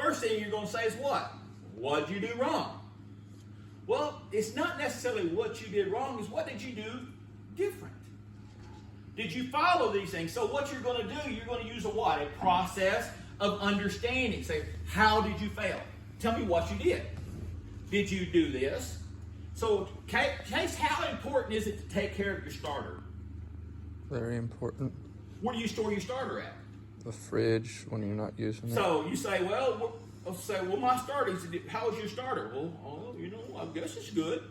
first thing you're going to say is what? What did you do wrong? Well, it's not necessarily what you did wrong, it's what did you do different? Did you follow these things? So what you're going to do, you're going to use a what? A process of understanding. Say, how did you fail? Tell me what you did. Did you do this? So, Case, how important is it to take care of your starter? Very important. Where do you store your starter at? The fridge when you're not using it. So you say, well, my starter. He said, how is your starter? Well, I guess it's good.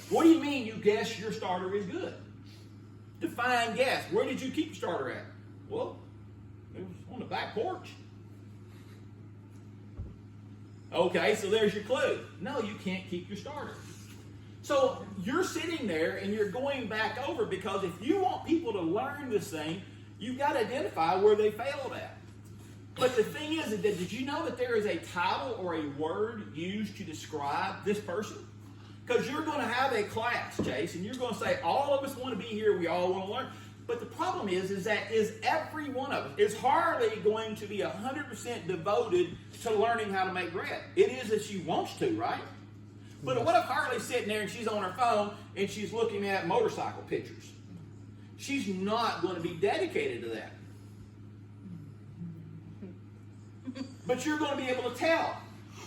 What do you mean you guess your starter is good? Define guess. Where did you keep your starter at? Well, it was on the back porch. Okay, so there's your clue. No, you can't keep your starter. So you're sitting there and you're going back over, because if you want people to learn this thing, you've got to identify where they failed at. But the thing is, that did you know that there is a title or a word used to describe this person? Because you're going to have a class, Chase, and you're going to say, all of us want to be here, we all want to learn. But the problem is that every one of us is hardly going to be 100% devoted to learning how to make bread. It is if she wants to, right? But what if Harley's sitting there and she's on her phone and she's looking at motorcycle pictures? She's not going to be dedicated to that. But you're going to be able to tell.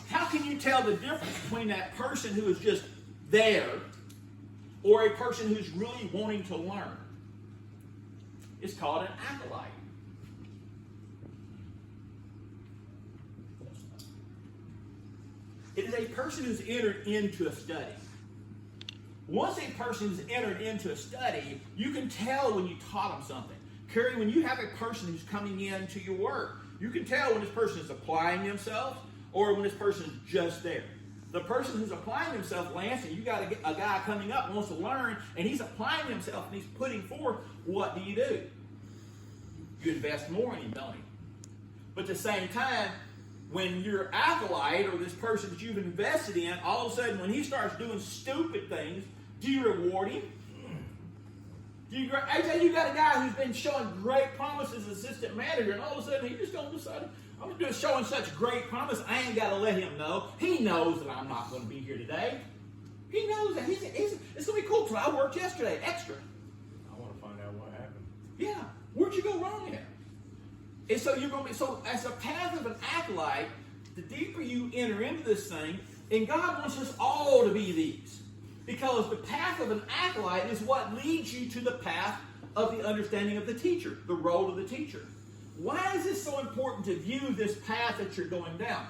How can you tell the difference between that person who is just there or a person who's really wanting to learn? It's called an acolyte. It is a person who's entered into a study. Once a person has entered into a study, you can tell when you taught them something. Carrie, when you have a person who's coming into your work, you can tell when this person is applying themselves or when this person is just there. The person who's applying himself, Lance, and you got a guy coming up who wants to learn, and he's applying himself and he's putting forth, what do? You invest more in him, don't you? But at the same time, when your acolyte or this person that you've invested in, all of a sudden when he starts doing stupid things, do you reward him? AJ, you got a guy who's been showing great promise as assistant manager, and all of a sudden he just going to decide, I'm just showing such great promise, I ain't got to let him know. He knows that I'm not going to be here today. He knows that. It's going to be cool because I worked yesterday extra. I want to find out what happened. Yeah. Where'd you go wrong at? And so you're going to be, so as a path of an acolyte, the deeper you enter into this thing, and God wants us all to be these. Because the path of an acolyte is what leads you to the path of the understanding of the teacher, the role of the teacher. Why is this so important to view this path that you're going down?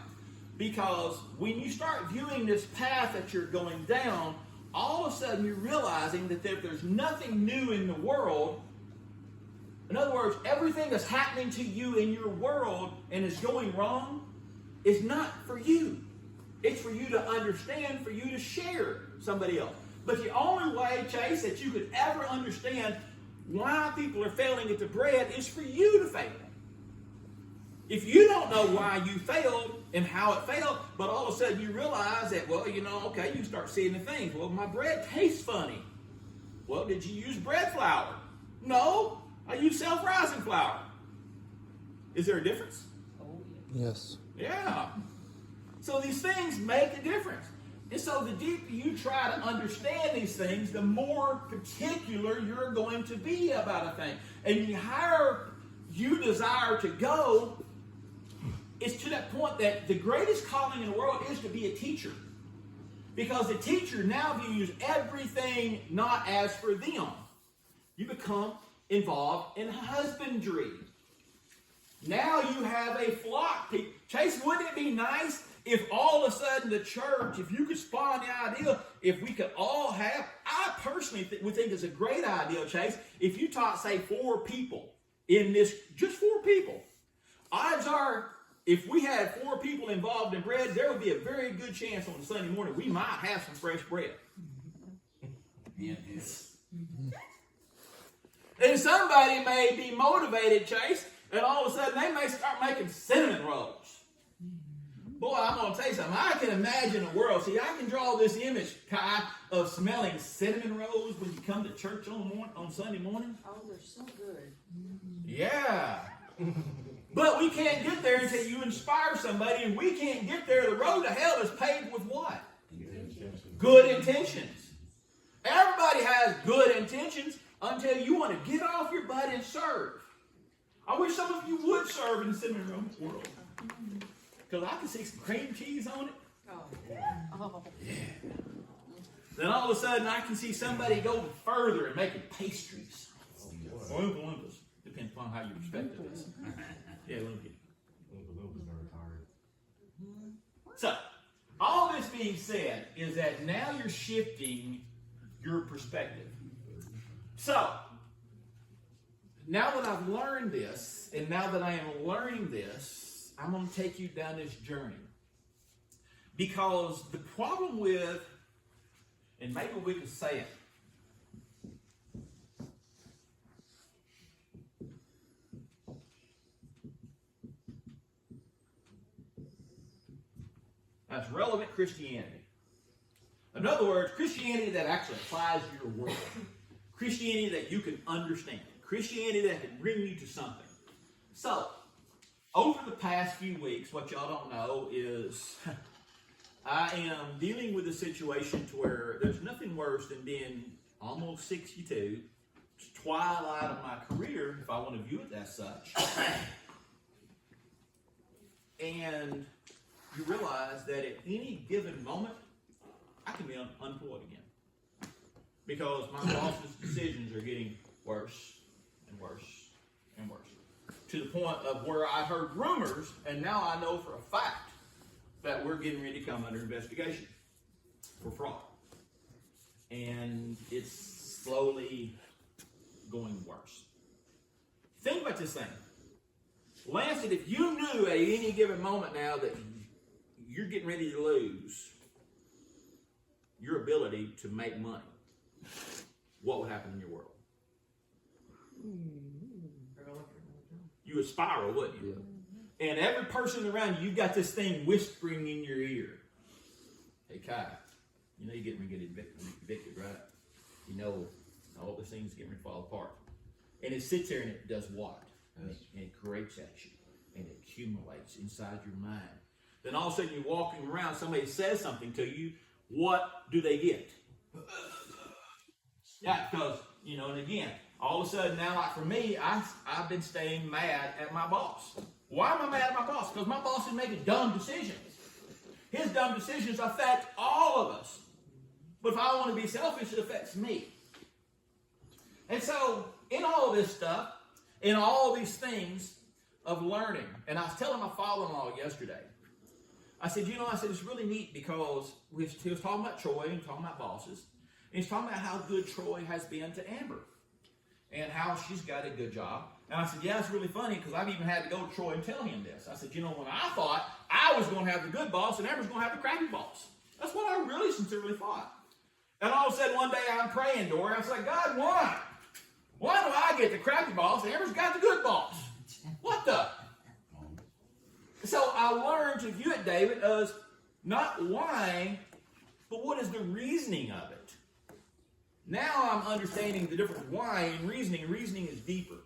Because when you start viewing this path that you're going down, all of a sudden you're realizing that there's nothing new in the world. In other words, everything that's happening to you in your world and is going wrong is not for you. It's for you to understand, for you to share somebody else. But the only way, Chase, that you could ever understand why people are failing at the bread is for you to fail. If you don't know why you failed and how it failed, but all of a sudden you realize that, well, okay, you start seeing the things. Well, my bread tastes funny. Well, did you use bread flour? No, I use self-rising flour. Is there a difference? Yes. Yeah. So these things make a difference. And so the deeper you try to understand these things, the more particular you're going to be about a thing. And the higher you desire to go, it's to that point that the greatest calling in the world is to be a teacher. Because the teacher now views everything not as for them. You become involved in husbandry. Now you have a flock. Chase, wouldn't it be nice if all of a sudden the church, if you could spawn the idea, if we could all have, I personally would think it's a great idea, Chase, if you taught, say, 4 people in this, just 4 people. Odds are, if we had 4 people involved in bread, there would be a very good chance on Sunday morning we might have some fresh bread. Yes. And somebody may be motivated, Chase, and all of a sudden they may start making cinnamon rolls. Boy, I'm going to tell you something. I can imagine a world. See, I can draw this image, Kai, of smelling cinnamon rolls when you come to church on Sunday morning. Oh, they're so good. Yeah. But we can't get there until you inspire somebody, and we can't get there. The road to hell is paved with what? Good intentions. Everybody has good intentions until you want to get off your butt and serve. I wish some of you would serve in the cinema world. Because I can see some cream cheese on it. Oh. Then all of a sudden I can see somebody go further and making pastries. Or Oompa Loompas. Depends upon how you perspective this. Yeah, Oompa. So, all this being said is that now you're shifting your perspective. So, now that I've learned this, and now that I am learning this, I'm going to take you down this journey. Because the problem with, and maybe we could say it, that's relevant Christianity. In other words, Christianity that actually applies to your world. Christianity that you can understand. Christianity that can bring you to something. So, over the past few weeks, what y'all don't know is I am dealing with a situation to where there's nothing worse than being almost 62, twilight of my career, if I want to view it as such. And you realize that at any given moment, I can be unemployed again. Because my boss's decisions are getting worse and worse and worse. To the point of where I heard rumors, and now I know for a fact that we're getting ready to come under investigation for fraud. And it's slowly going worse. Think about this thing. Lance said, if you knew at any given moment now that you're getting ready to lose your ability to make money, what would happen in your world? You would spiral, wouldn't you? Yeah. And every person around you, you've got this thing whispering in your ear. Hey, Kai, you know you're getting ready to get evicted, right? You know all this thing's getting ready to fall apart. And it sits there and it does what? And it creates at you. And it accumulates inside your mind. Then all of a sudden you're walking around, somebody says something to you, what do they get? Yeah, because, you know, and again, all of a sudden now, like for me, I've been staying mad at my boss. Why am I mad at my boss? Because my boss is making dumb decisions. His dumb decisions affect all of us. But if I want to be selfish, it affects me. And so, in all this stuff, in all these things of learning, and I was telling my father-in-law yesterday, I said, you know, it's really neat because he was talking about Troy and talking about bosses. And he's talking about how good Troy has been to Amber and how she's got a good job. And I said, yeah, it's really funny because I've even had to go to Troy and tell him this. I said, you know, when I thought I was going to have the good boss and Amber's going to have the crappy boss. That's what I really sincerely thought. And all of a sudden one day I'm praying to her. I was like, God, why? Why do I get the crappy boss and Amber's got the good boss? What the? So I learned to view it, David, as not why, but what is the reasoning of it. Now I'm understanding the difference why and reasoning. Reasoning is deeper.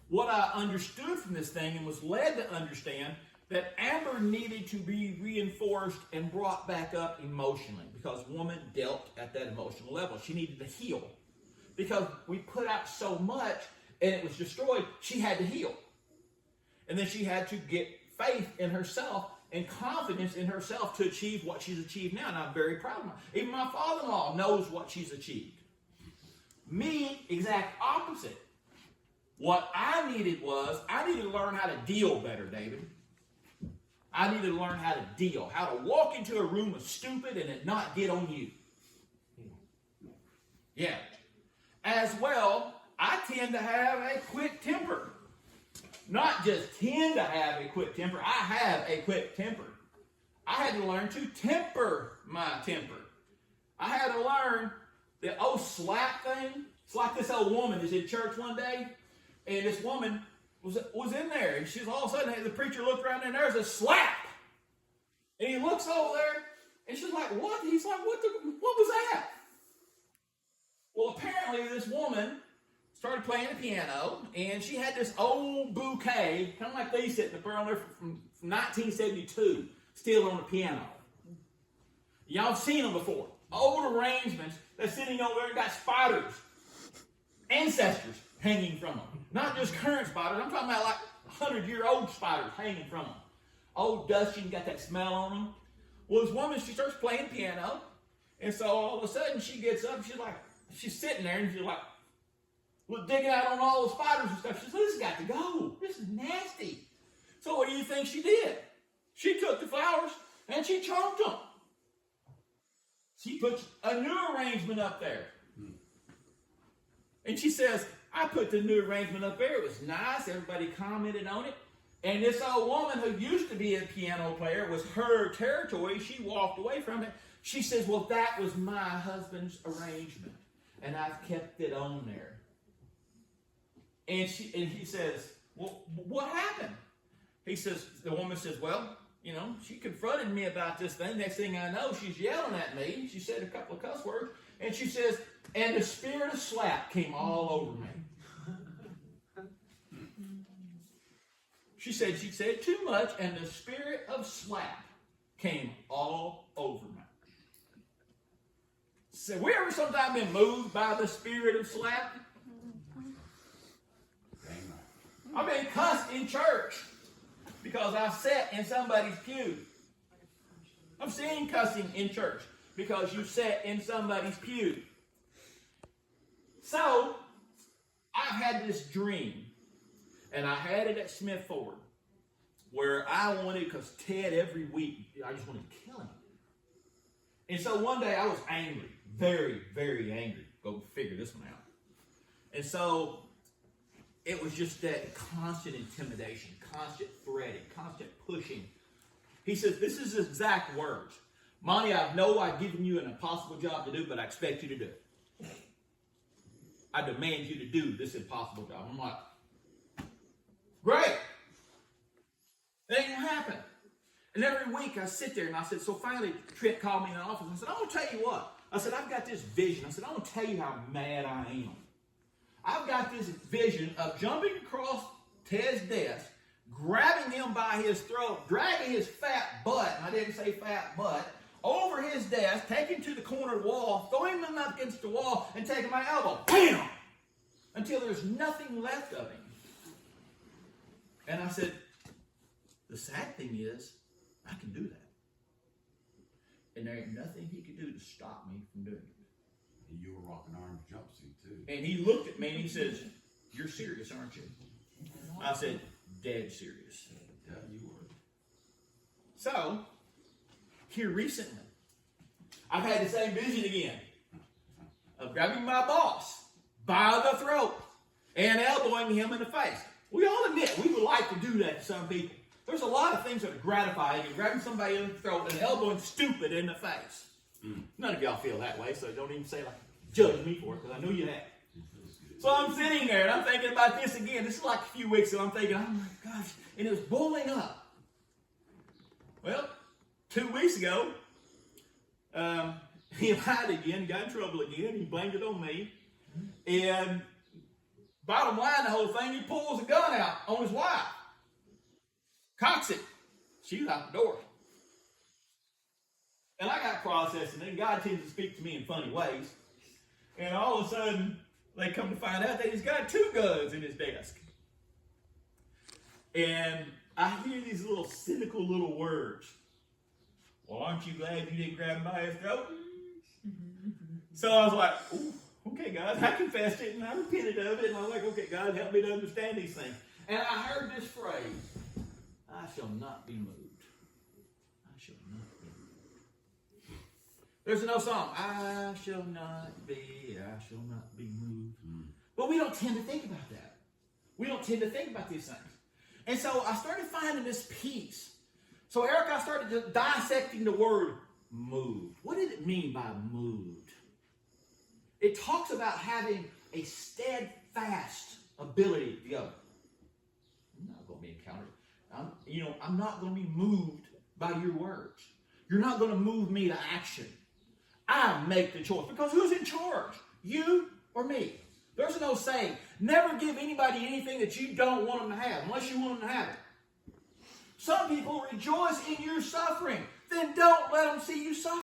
What I understood from this thing and was led to understand that Amber needed to be reinforced and brought back up emotionally because woman dealt at that emotional level. She needed to heal. Because we put out so much and it was destroyed, she had to heal. And then she had to get faith in herself and confidence in herself to achieve what she's achieved now. And I'm very proud of her. Even my father-in-law knows what she's achieved. Me, exact opposite. What I needed to learn how to deal better, David. I needed to learn how to deal, how to walk into a room of stupid and it not get on you. Yeah. As well, I tend to have a quick temper. Not just tend to have a quick temper, I have a quick temper. I had to learn to temper my temper. I had to learn the old slap thing. It's like this old woman is in church one day, and this woman was in there, and she's all of a sudden, the preacher looked around there, and there's a slap. And he looks over there, and she's like, what? He's like, what was that? Well, apparently this woman started playing the piano, and she had this old bouquet, kind of like these sitting up on there from 1972, still on the piano. Y'all have seen them before. Old arrangements that's sitting over there and got spiders, ancestors hanging from them. Not just current spiders, I'm talking about like 100-year-old spiders hanging from them. Old dusty and got that smell on them. Well, this woman, she starts playing piano, and so all of a sudden she gets up, she's sitting there, and she's like, digging out on all the spiders and stuff. She says, this has got to go. This is nasty. So what do you think she did? She took the flowers and she chomped them. She puts a new arrangement up there. And she says, I put the new arrangement up there. It was nice. Everybody commented on it. And this old woman who used to be a piano player, was her territory. She walked away from it. She says, well, that was my husband's arrangement. And I've kept it on there. And he says, well, what happened? The woman says, well, she confronted me about this thing. Next thing I know, she's yelling at me. She said a couple of cuss words. And she says, and the spirit of slap came all over me. She said too much, and the spirit of slap came all over me. So, we ever sometime been moved by the spirit of slap? I've been cussed in church because I sat in somebody's pew. I've seen cussing in church because you sat in somebody's pew. So, I've had this dream, and I had it at Smith Ford, where I wanted, because Ted every week, I just wanted to kill him. And so one day I was angry, very, very angry. Go figure this one out. And so it was just that constant intimidation, constant threatening, constant pushing. He says, this is his exact words. Monty, I know I've given you an impossible job to do, but I expect you to do it. I demand you to do this impossible job. I'm like, great. It ain't going to happen. And every week I sit there and I said, so finally Trent called me in the office and said, I'm going to tell you what. I said, I've got this vision. I said, I'm going to tell you how mad I am. I've got this vision of jumping across Ted's desk, grabbing him by his throat, dragging his fat butt, and I didn't say fat butt, over his desk, taking him to the corner wall, throwing him up against the wall, and taking my elbow, bam, until there's nothing left of him. And I said, the sad thing is, I can do that. And there ain't nothing he could do to stop me from doing it. And you were rocking orange jumpsuit too. And he looked at me and he says, you're serious, aren't you? I said, dead serious. Yeah, you were. So, here recently, I've had the same vision again of grabbing my boss by the throat and elbowing him in the face. We all admit we would like to do that to some people. There's a lot of things that are gratifying. You're grabbing somebody in the throat and elbowing stupid in the face. None of y'all feel that way, so don't even say, like, judge me for it, because I know you have. So I'm sitting there, and I'm thinking about this again. This is like a few weeks ago. I'm thinking, oh my gosh, and it was boiling up. Well, 2 weeks ago, he lied again, got in trouble again. He blamed it on me. And bottom line, the whole thing, he pulls a gun out on his wife. Cocks it. She's out the door. And I got processing, and God tends to speak to me in funny ways. And all of a sudden, they come to find out that he's got 2 guns in his desk. And I hear these little cynical little words. Well, aren't you glad you didn't grab him by his throat? So I was like, ooh, okay, God, I confessed it and I repented of it. And I was like, okay, God, help me to understand these things. And I heard this phrase, I shall not be moved. I shall not be moved. There's no song, I shall not be moved. But we don't tend to think about that. We don't tend to think about these things. And so I started finding this peace. So Eric, I started dissecting the word moved. What did it mean by moved? It talks about having a steadfast ability to go, I'm not going to be encountered. I'm not going to be moved by your words. You're not going to move me to action. I make the choice. Because who's in charge? You or me? There's no saying. Never give anybody anything that you don't want them to have, unless you want them to have it. Some people rejoice in your suffering. Then don't let them see you suffer.